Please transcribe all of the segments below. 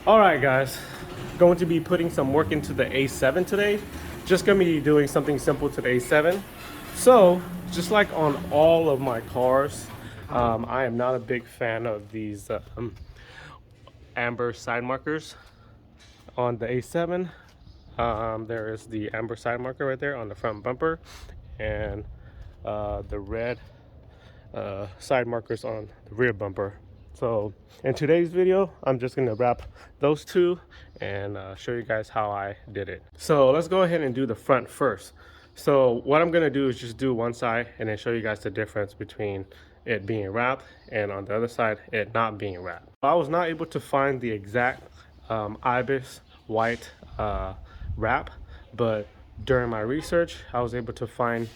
Alright guys, going to be putting some work into the A7 today. Just going to be doing something simple to the A7. So, just like on all of my cars, I am not a big fan of these amber side markers on the A7. There is the amber side marker right there on the front bumper, and the red side markers on the rear bumper. So in today's video, I'm just gonna wrap those two and show you guys how I did it. So let's go ahead and do the front first. So what I'm gonna do is just do one side and then show you guys the difference between it being wrapped and on the other side it not being wrapped. I was not able to find the exact ibis white wrap, but during my research I was able to find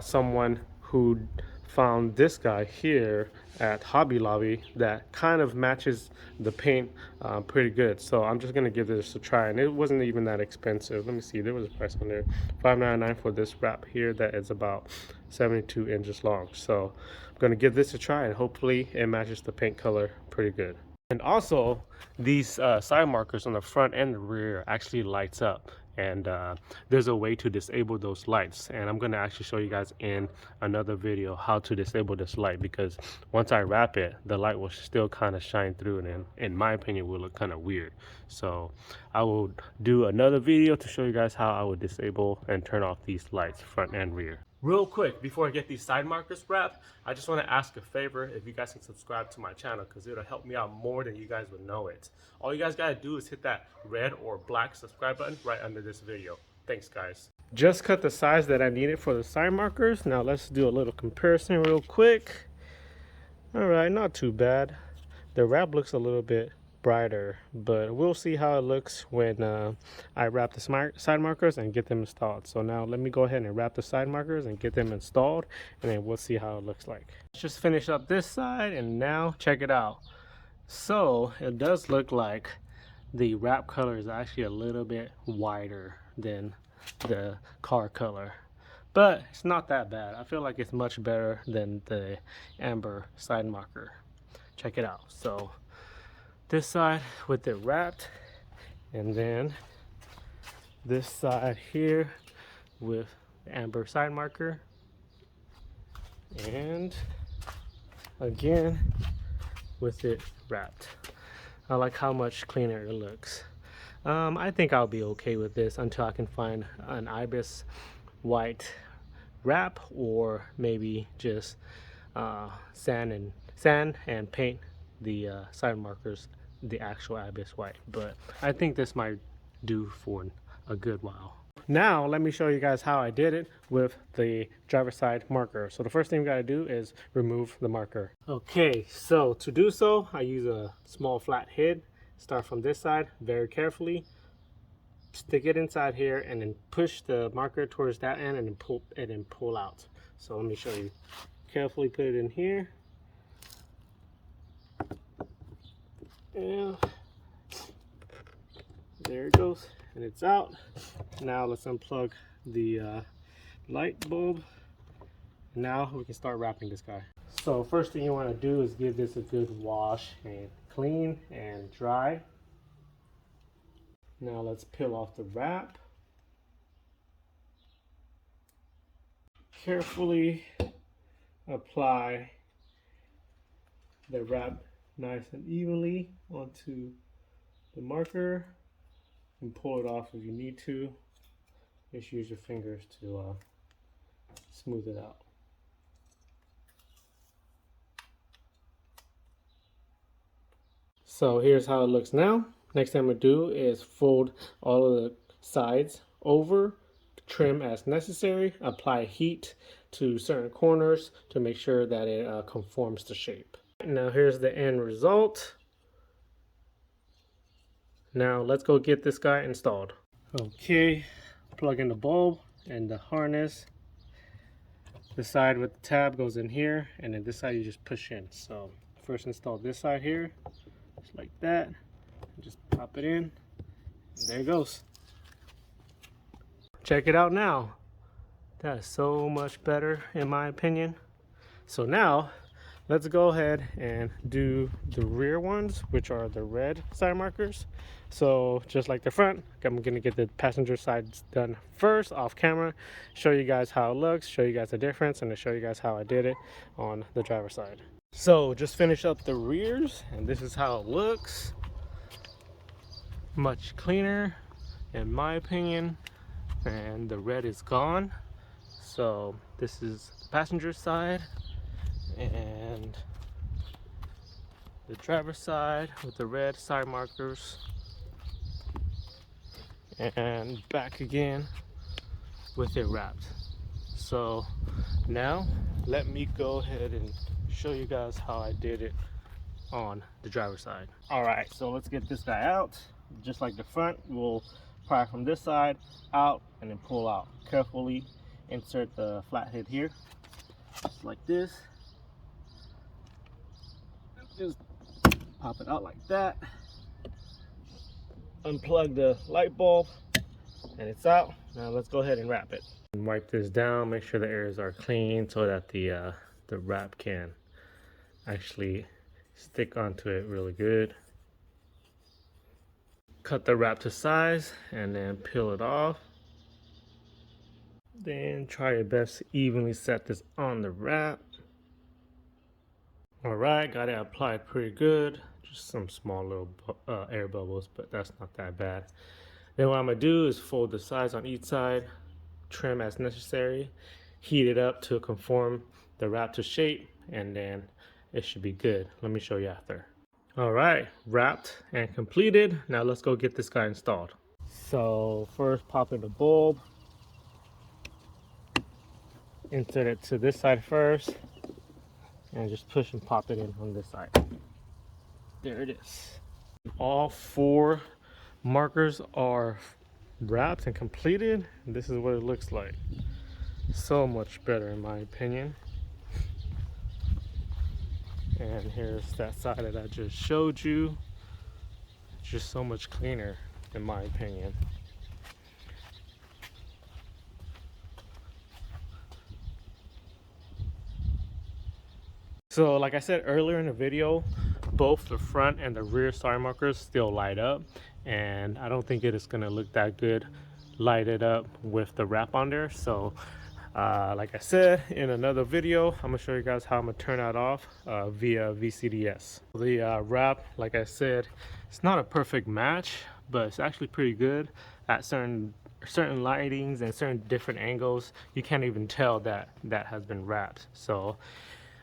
someone who found this guy here at Hobby Lobby that kind of matches the paint pretty good. So I'm just gonna give this a try, and it wasn't even that expensive. Let me see, there was a price on there, $5.99 for this wrap here that is about 72 inches long. So I'm gonna give this a try and hopefully it matches the paint color pretty good. And also these side markers on the front and the rear actually lights up, and there's a way to disable those lights, and I'm going to actually show you guys in another video how to disable this light, because once I wrap it the light will still kind of shine through, and in my opinion will look kind of weird. So I will do another video to show you guys how I would disable and turn off these lights front and rear. Real quick, before I get these side markers wrapped, I just want to ask a favor. If you guys can subscribe to my channel, because it'll help me out more than you guys would know it. All you guys gotta do is hit that red or black subscribe button right under this video. Thanks guys. Just cut the size that I needed for the side markers. Now let's do a little comparison real quick. All right, not too bad. The wrap looks a little bit brighter, but we'll see how it looks when I wrap the side markers and get them installed. So now let me go ahead and wrap the side markers and get them installed, and then we'll see how it looks like. Let's just finish up this side, and now check it out. So it does look like the wrap color is actually a little bit wider than the car color, but it's not that bad. I feel like it's much better than the amber side marker. Check it out. So this side with it wrapped, and then this side here with the amber side marker, and again with it wrapped. I like how much cleaner it looks. I think I'll be okay with this until I can find an ibis white wrap, or maybe just sand and paint the side markers the actual ibis white. But I think this might do for a good while. Now let me show you guys how I did it with the driver's side marker. So the first thing we got to do is remove the marker. Okay, so to do so I use a small flat head. Start from this side very carefully, stick it inside here, and then push the marker towards that end, and then pull out. So let me show you. Carefully put it in here. And there it goes, and it's out. Now let's unplug the light bulb. Now we can start wrapping this guy. So first thing you want to do is give this a good wash and clean and dry. Now let's peel off the wrap. Carefully apply the wrap nice and evenly onto the marker, and pull it off if you need to. Just use your fingers to smooth it out. So here's how it looks now. Next thing I'm going to do is fold all of the sides over, trim as necessary, apply heat to certain corners to make sure that it conforms to shape. Now here's the end result. Now let's go get this guy installed. Okay, plug in the bulb and the harness. The side with the tab goes in here, and then this side you just push in. So first install this side here, just like that. Just pop it in, and there it goes. Check it out now. That is so much better in my opinion. So now let's go ahead and do the rear ones, which are the red side markers. So just like the front, I'm gonna get the passenger side done first off camera, show you guys how it looks, show you guys the difference, and to show you guys how I did it on the driver's side. So just finish up the rears, and this is how it looks. Much cleaner in my opinion, and the red is gone. So this is the passenger side and the driver's side with the red side markers, and back again with it wrapped. So now let me go ahead and show you guys how I did it on the driver's side. All right, so let's get this guy out. Just like the front, we'll pry from this side out and then pull out. Carefully insert the flathead here, just like this. Just pop it out like that. Unplug the light bulb and it's out. Now let's go ahead and wrap it. And wipe this down, make sure the areas are clean so that the wrap can actually stick onto it really good. Cut the wrap to size and then peel it off. Then try your best to evenly set this on the wrap. Alright, got it applied pretty good. Just some small little air bubbles, but that's not that bad. Then what I'm going to do is fold the sides on each side, trim as necessary, heat it up to conform the wrap to shape, and then it should be good. Let me show you after. Alright, wrapped and completed. Now let's go get this guy installed. So first pop in the bulb. Insert it to this side first. And just push and pop it in on this side. There it is. All 4 markers are wrapped and completed. This is what it looks like. So much better in my opinion. And here's that side that I just showed you. Just so much cleaner in my opinion. So like I said earlier in the video, both the front and the rear side markers still light up, and I don't think it is going to look that good lighted up with the wrap on there. So like I said in another video, I'm gonna show you guys how I'm gonna turn that off via VCDS. The wrap, like I said, it's not a perfect match, but it's actually pretty good at certain lightings and certain different angles. You can't even tell that that has been wrapped. So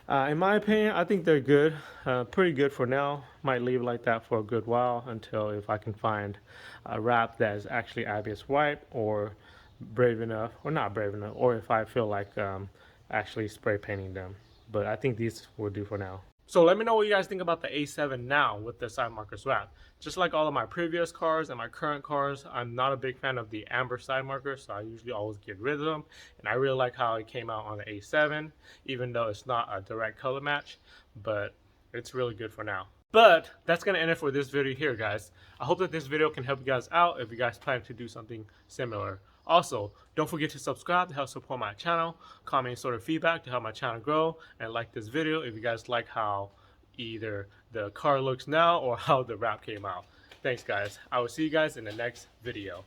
in my opinion, I think they're good, pretty good for now. Might leave it like that for a good while until if I can find a wrap that is actually ABS white, or brave enough, or not brave enough, or if I feel like actually spray painting them. But I think these will do for now. So let me know what you guys think about the A7 now with the side markers wrap. Just like all of my previous cars and my current cars, I'm not a big fan of the amber side markers, so I usually always get rid of them. And I really like how it came out on the A7, even though it's not a direct color match, but it's really good for now. But that's going to end it for this video here, guys. I hope that this video can help you guys out if you guys plan to do something similar. Also, don't forget to subscribe to help support my channel, comment sort of feedback to help my channel grow, and like this video if you guys like how either the car looks now or how the wrap came out. Thanks guys. I will see you guys in the next video.